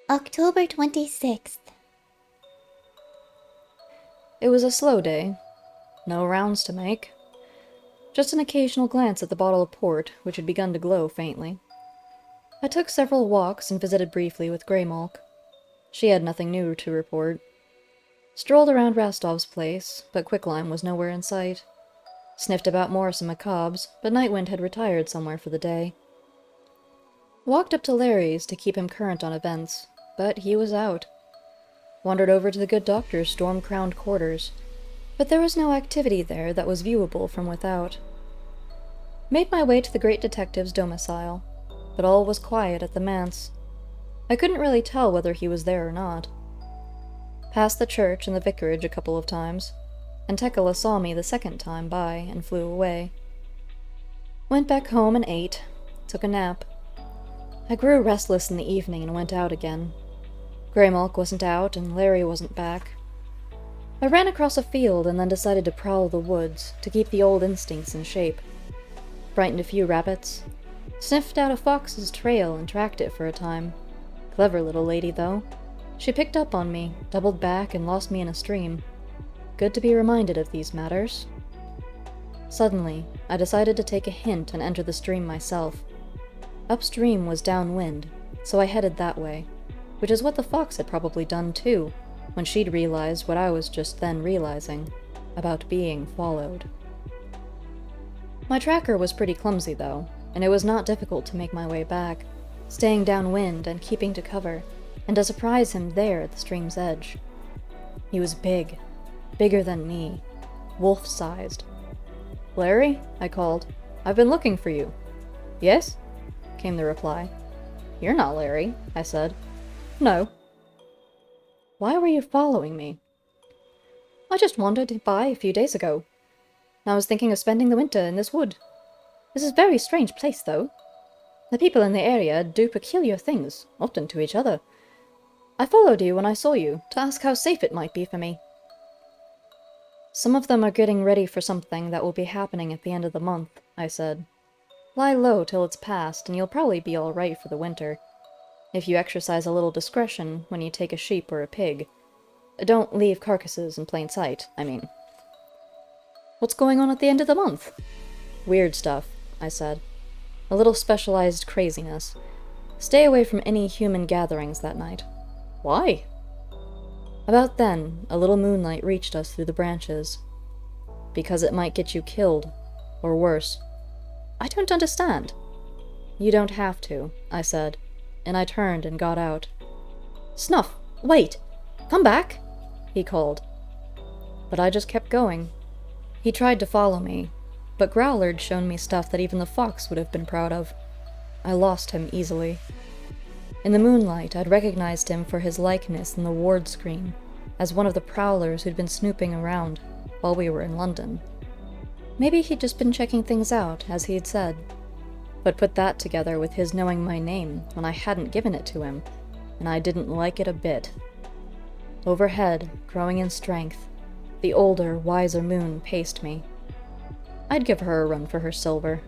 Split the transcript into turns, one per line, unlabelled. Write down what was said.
October 26th.
It was a slow day. No rounds to make. Just an occasional glance at the bottle of port, which had begun to glow faintly. I took several walks and visited briefly with Greymalk. She had nothing new to report. Strolled around Rastov's place, but Quicklime was nowhere in sight. Sniffed about Morris and McCobb's, but Nightwind had retired somewhere for the day. Walked up to Larry's to keep him current on events, but he was out. Wandered over to the good doctor's storm-crowned quarters, but there was no activity there that was viewable from without. Made my way to the great detective's domicile, but all was quiet at the manse. I couldn't really tell whether he was there or not. Passed the church and the vicarage a couple of times, and Tekla saw me the second time by and flew away. Went back home and ate, took a nap. I grew restless in the evening and went out again. Greymalk wasn't out and Larry wasn't back. I ran across a field and then decided to prowl the woods to keep the old instincts in shape. Frightened a few rabbits. Sniffed out a fox's trail and tracked it for a time. Clever little lady, though. She picked up on me, doubled back, and lost me in a stream. Good to be reminded of these matters. Suddenly, I decided to take a hint and enter the stream myself. Upstream was downwind, so I headed that way, which is what the fox had probably done too, when she'd realized what I was just then realizing, about being followed. My tracker was pretty clumsy, though, and it was not difficult to make my way back, staying downwind and keeping to cover, and to surprise him there at the stream's edge. He was big, bigger than me, wolf-sized. "Larry?" I called. "I've been looking for you." "Yes?" came the reply. "You're not Larry," I said. "No." "Why were you following me?" "I just wandered by a few days ago. I was thinking of spending the winter in this wood. This is a very strange place, though. The people in the area do peculiar things, often to each other. I followed you when I saw you, to ask how safe it might be for me." "Some of them are getting ready for something that will be happening at the end of the month," I said. "Lie low till it's past, and you'll probably be all right for the winter. If you exercise a little discretion when you take a sheep or a pig. Don't leave carcasses in plain sight, I mean." "What's going on at the end of the month?" "Weird stuff," I said. "A little specialized craziness. Stay away from any human gatherings that night." "Why?" About then, a little moonlight reached us through the branches. "Because it might get you killed. Or worse." "I don't understand." "You don't have to," I said, and I turned and got out. "Snuff, wait! Come back!" he called. But I just kept going. He tried to follow me, but Growler'd shown me stuff that even the fox would have been proud of. I lost him easily. In the moonlight, I'd recognized him for his likeness in the ward screen, as one of the prowlers who'd been snooping around while we were in London. Maybe he'd just been checking things out, as he'd said, but put that together with his knowing my name when I hadn't given it to him, and I didn't like it a bit. Overhead, growing in strength, the older, wiser moon paced me. I'd give her a run for her silver.